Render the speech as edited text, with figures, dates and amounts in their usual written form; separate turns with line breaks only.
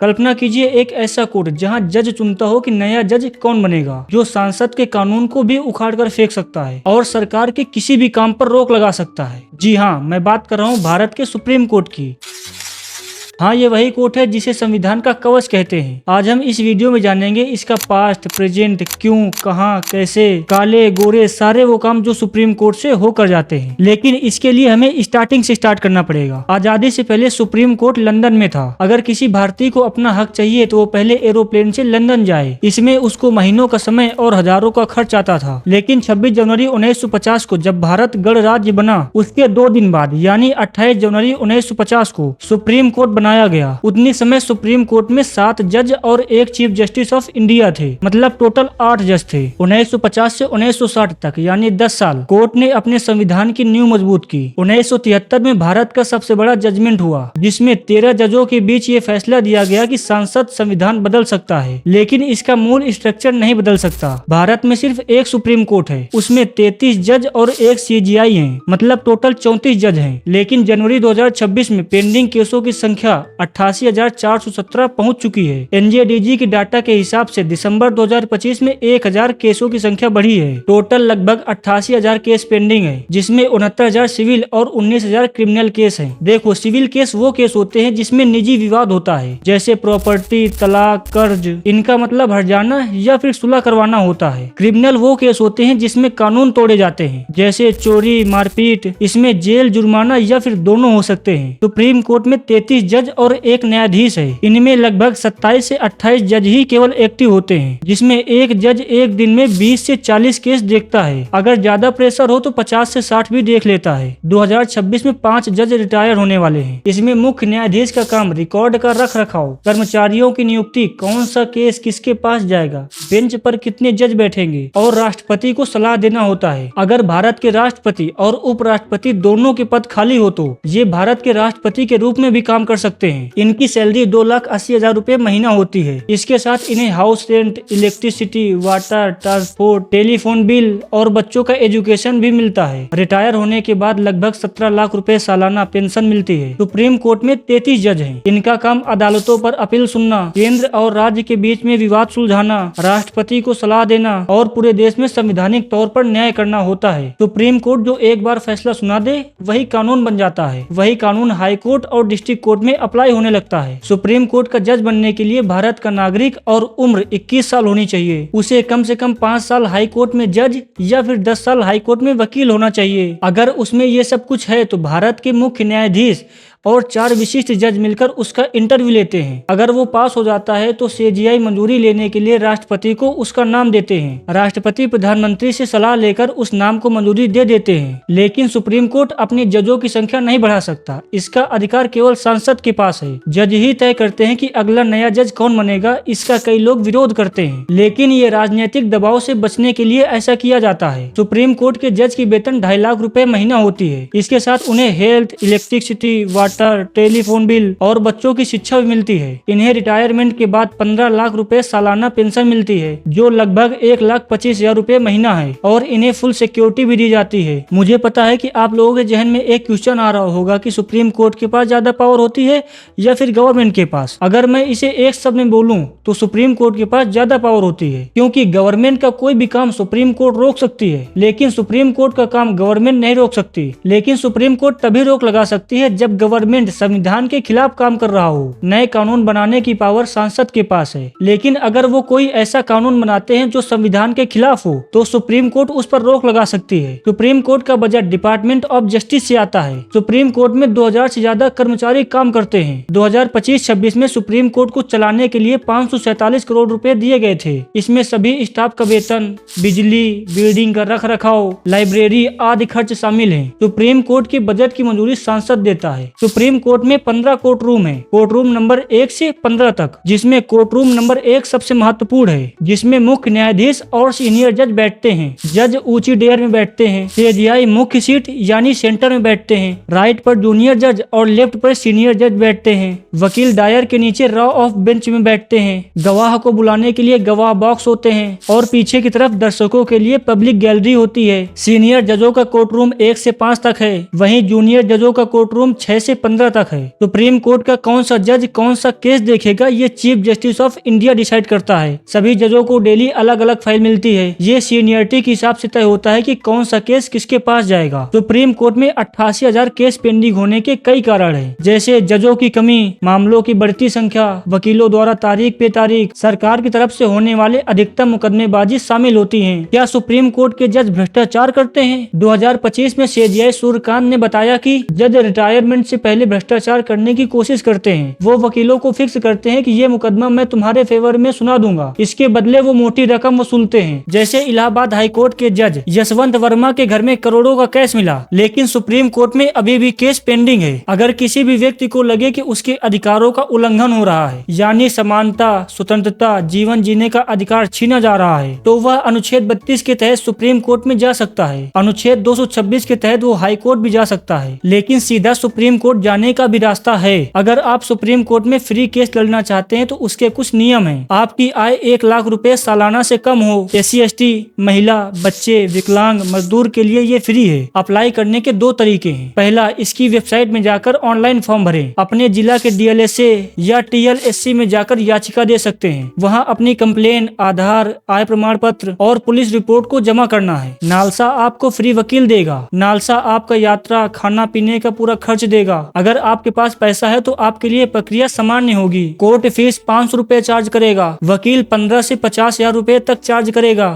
कल्पना कीजिए एक ऐसा कोर्ट जहां जज चुनता हो कि नया जज कौन बनेगा, जो सांसद के कानून को भी उखाड़ कर फेंक सकता है और सरकार के किसी भी काम पर रोक लगा सकता है। जी हाँ, मैं बात कर रहा हूँ भारत के सुप्रीम कोर्ट की। हाँ, ये वही कोर्ट है जिसे संविधान का कवच कहते हैं। आज हम इस वीडियो में जानेंगे इसका पास्ट, प्रेजेंट, क्यों, कहाँ, कैसे, काले गोरे सारे वो काम जो सुप्रीम कोर्ट से होकर जाते हैं। लेकिन इसके लिए हमें स्टार्टिंग से स्टार्ट करना पड़ेगा। आजादी से पहले सुप्रीम कोर्ट लंदन में था। अगर किसी भारतीय को अपना हक चाहिए तो वो पहले एरोप्लेन से लंदन जाए। इसमें उसको महीनों का समय और हजारों का खर्च आता था। लेकिन 26 जनवरी 1950 को जब भारत गणराज्य बना, उसके 2 दिन बाद यानी 28 जनवरी 1950 को सुप्रीम कोर्ट बनाया गया। उतनी समय सुप्रीम कोर्ट में 7 जज और 1 चीफ जस्टिस ऑफ इंडिया थे, मतलब टोटल 8 जज थे। 1950 से 1960 तक यानी 10 साल कोर्ट ने अपने संविधान की नींव मजबूत की। 1973 में भारत का सबसे बड़ा जजमेंट हुआ, जिसमें 13 जजों के बीच ये फैसला दिया गया कि संसद संविधान बदल सकता है, लेकिन इसका मूल स्ट्रक्चर नहीं बदल सकता। भारत में सिर्फ एक सुप्रीम कोर्ट है, उसमें 33 जज और 1 CJI है, मतलब टोटल 34 जज हैं। लेकिन जनवरी 2026 में पेंडिंग केसों की संख्या 88,417 पहुंच चुकी है। NJDG की डाटा के हिसाब से दिसंबर 2025 में 1000 केसों की संख्या बढ़ी है। टोटल लगभग 88,000 केस पेंडिंग है, जिसमें 69,000 सिविल और 19,000 क्रिमिनल केस हैं। देखो, सिविल केस वो केस होते हैं जिसमें निजी विवाद होता है, जैसे प्रॉपर्टी, तलाक, कर्ज, इनका मतलब हट जाना या फिर सुलह करवाना होता है। क्रिमिनल वो केस होते हैं जिसमें कानून तोड़े जाते हैं, जैसे चोरी, मारपीट, इसमें जेल, जुर्माना या फिर दोनों हो सकते हैं। सुप्रीम कोर्ट में 33 जज और 1 न्यायाधीश है। इनमें लगभग 27 से 28 जज ही केवल एक्टिव होते हैं, जिसमें एक जज एक दिन में 20 से 40 केस देखता है। अगर ज्यादा प्रेशर हो तो 50 से 60 भी देख लेता है। 2026 में 5 जज रिटायर होने वाले हैं। इसमें मुख्य न्यायाधीश का काम रिकॉर्ड का रख रखाव, कर्मचारियों की नियुक्ति, कौन सा केस किसके पास जाएगा, बेंच पर कितने जज बैठेंगे, और राष्ट्रपति को सलाह देना होता है। अगर भारत के राष्ट्रपति और उपराष्ट्रपति दोनों के पद खाली हो तो ये भारत के राष्ट्रपति के रूप में भी काम कर सकते हैं। इनकी सैलरी 2,80,000 रुपए महीना होती है। इसके साथ इन्हें house rent, electricity, water, transport, telephone bill और बच्चों का एजुकेशन भी मिलता है। रिटायर होने के बाद लगभग 17 लाख रुपए सालाना पेंशन मिलती है। सुप्रीम कोर्ट में 33 जज हैं। इनका काम अदालतों पर अपील सुनना, केंद्र और राज्य के बीच में विवाद सुलझाना, राष्ट्रपति को सलाह देना और पूरे देश में संवैधानिक तौर पर न्याय करना होता है। सुप्रीम कोर्ट जो एक बार फैसला सुना दे वही कानून बन जाता है। वही कानून हाई कोर्ट और डिस्ट्रिक्ट कोर्ट में अप्लाई होने लगता है। सुप्रीम कोर्ट का जज बनने के लिए भारत का नागरिक और उम्र 21 साल होनी चाहिए। उसे कम से कम 5 साल हाई कोर्ट में जज या फिर 10 साल हाई कोर्ट में वकील होना चाहिए। अगर उसमें ये सब कुछ है तो भारत के मुख्य न्यायाधीश और 4 विशिष्ट जज मिलकर उसका इंटरव्यू लेते हैं। अगर वो पास हो जाता है तो CJI मंजूरी लेने के लिए राष्ट्रपति को उसका नाम देते हैं। राष्ट्रपति प्रधानमंत्री से सलाह लेकर उस नाम को मंजूरी दे देते हैं। लेकिन सुप्रीम कोर्ट अपनी जजों की संख्या नहीं बढ़ा सकता। इसका अधिकार केवल सांसद के पास है। जज ही तय करते हैं कि अगला नया जज कौन बनेगा। इसका कई लोग विरोध करते हैं, लेकिन ये राजनीतिक दबाव से बचने के लिए ऐसा किया जाता है। सुप्रीम कोर्ट के जज की वेतन 2.5 लाख रुपए महीना होती है। इसके साथ उन्हें health, electricity, water, telephone bill और बच्चों की शिक्षा भी मिलती है। इन्हें रिटायरमेंट के बाद 15 लाख रुपए सालाना पेंशन मिलती है, जो लगभग 1,25,000 रुपए महीना है, और इन्हें फुल सिक्योरिटी भी दी जाती है। मुझे पता है कि आप लोगों के जहन में एक क्वेश्चन आ रहा होगा कि सुप्रीम कोर्ट के पास ज्यादा पावर होती है या फिर गवर्नमेंट के पास। अगर मैं इसे एक शब्द में बोलूं तो सुप्रीम कोर्ट के पास ज्यादा पावर होती है, क्योंकि गवर्नमेंट का कोई भी काम सुप्रीम कोर्ट रोक सकती है, लेकिन सुप्रीम कोर्ट का काम गवर्नमेंट नहीं रोक सकती। लेकिन सुप्रीम कोर्ट तभी रोक लगा सकती है जब गवर्नमेंट संविधान के खिलाफ काम कर रहा हो। नए कानून बनाने की पावर सांसद के पास है, लेकिन अगर वो कोई ऐसा कानून बनाते हैं जो संविधान के खिलाफ हो तो सुप्रीम कोर्ट उस पर रोक लगा सकती है। सुप्रीम कोर्ट का बजट डिपार्टमेंट ऑफ जस्टिस से आता है। सुप्रीम कोर्ट में 2000 से ज्यादा कर्मचारी काम करते हैं। 2025-26 में सुप्रीम कोर्ट को चलाने के लिए 547 करोड़ रुपए दिए गए थे। इसमें सभी स्टाफ का वेतन, बिजली, बिल्डिंग का रख रखाव, लाइब्रेरी आदि खर्च शामिल है। सुप्रीम कोर्ट के बजट की मंजूरी सांसद देता है। सुप्रीम कोर्ट में 15 कोर्ट रूम है, कोर्ट रूम नंबर 1 से 15 तक, जिसमें कोर्ट रूम नंबर 1 सबसे महत्वपूर्ण है, जिसमें मुख्य न्यायाधीश और सीनियर जज बैठते हैं। जज ऊंची डेयर में बैठते हैं। CJI मुख्य सीट यानी सेंटर में बैठते हैं। राइट पर जूनियर जज और लेफ्ट पर सीनियर जज बैठते हैं। वकील डायर के नीचे रॉ ऑफ बेंच में बैठते हैं। गवाह को बुलाने के लिए गवाह बॉक्स होते हैं और पीछे की तरफ दर्शकों के लिए पब्लिक गैलरी होती है। सीनियर जजों का कोर्ट रूम 1 से 5 तक है, वहीं जूनियर जजों का कोर्ट रूम 6 से 15 तक है। सुप्रीम कोर्ट का कौन सा जज कौन सा केस देखेगा ये chief justice of India decide करता है। सभी जजों को डेली अलग अलग फाइल मिलती है। ये सीनियरिटी के हिसाब से तय होता है कि कौन सा केस किसके पास जाएगा। सुप्रीम कोर्ट में 88,000 केस पेंडिंग होने के कई कारण है, जैसे जजों की कमी, मामलों की बढ़ती संख्या, वकीलों द्वारा तारीख पे तारीख, सरकार की तरफ से होने वाले अधिकतम मुकदमेबाजी शामिल होती है। क्या सुप्रीम कोर्ट के जज भ्रष्टाचार करते हैं? 2025 में सीजेआई सूर्यकांत ने बताया कि जज रिटायरमेंट से पहले भ्रष्टाचार करने की कोशिश करते हैं। वो वकीलों को फिक्स करते हैं कि ये मुकदमा मैं तुम्हारे फेवर में सुना दूंगा, इसके बदले वो मोटी रकम वसूलते हैं। जैसे इलाहाबाद हाई कोर्ट के जज यशवंत वर्मा के घर में करोड़ों का कैश मिला, लेकिन सुप्रीम कोर्ट में अभी भी केस पेंडिंग है। अगर किसी भी व्यक्ति को लगे कि उसके अधिकारों का उल्लंघन हो रहा है, यानी समानता, स्वतंत्रता, जीवन जीने का अधिकार छीना जा रहा है, तो वह अनुच्छेद 32 के तहत सुप्रीम कोर्ट में जा सकता है। अनुच्छेद 226 के तहत वो हाई कोर्ट भी जा सकता है, लेकिन सीधा सुप्रीम कोर्ट जाने का भी रास्ता है। अगर आप सुप्रीम कोर्ट में फ्री केस लड़ना चाहते हैं तो उसके कुछ नियम हैं। आपकी आय 1 लाख रुपए सालाना से कम हो, SC ST, महिला, बच्चे, विकलांग, मजदूर के लिए ये फ्री है। अप्लाई करने के 2 तरीके हैं। पहला, इसकी वेबसाइट में जाकर ऑनलाइन फॉर्म भरें। अपने जिला के DLSA या TLSC में जाकर याचिका दे सकते हैं। वहाँ अपनी कंप्लेन, आधार, आय प्रमाण पत्र और पुलिस रिपोर्ट को जमा करना है। नालसा आपको फ्री वकील देगा। नालसा आपका यात्रा, खाना पीने का पूरा खर्च देगा। अगर आपके पास पैसा है तो आपके लिए प्रक्रिया सामान्य होगी। कोर्ट फीस 500 रुपए चार्ज करेगा। वकील 15 से 50,000 रुपए तक चार्ज करेगा।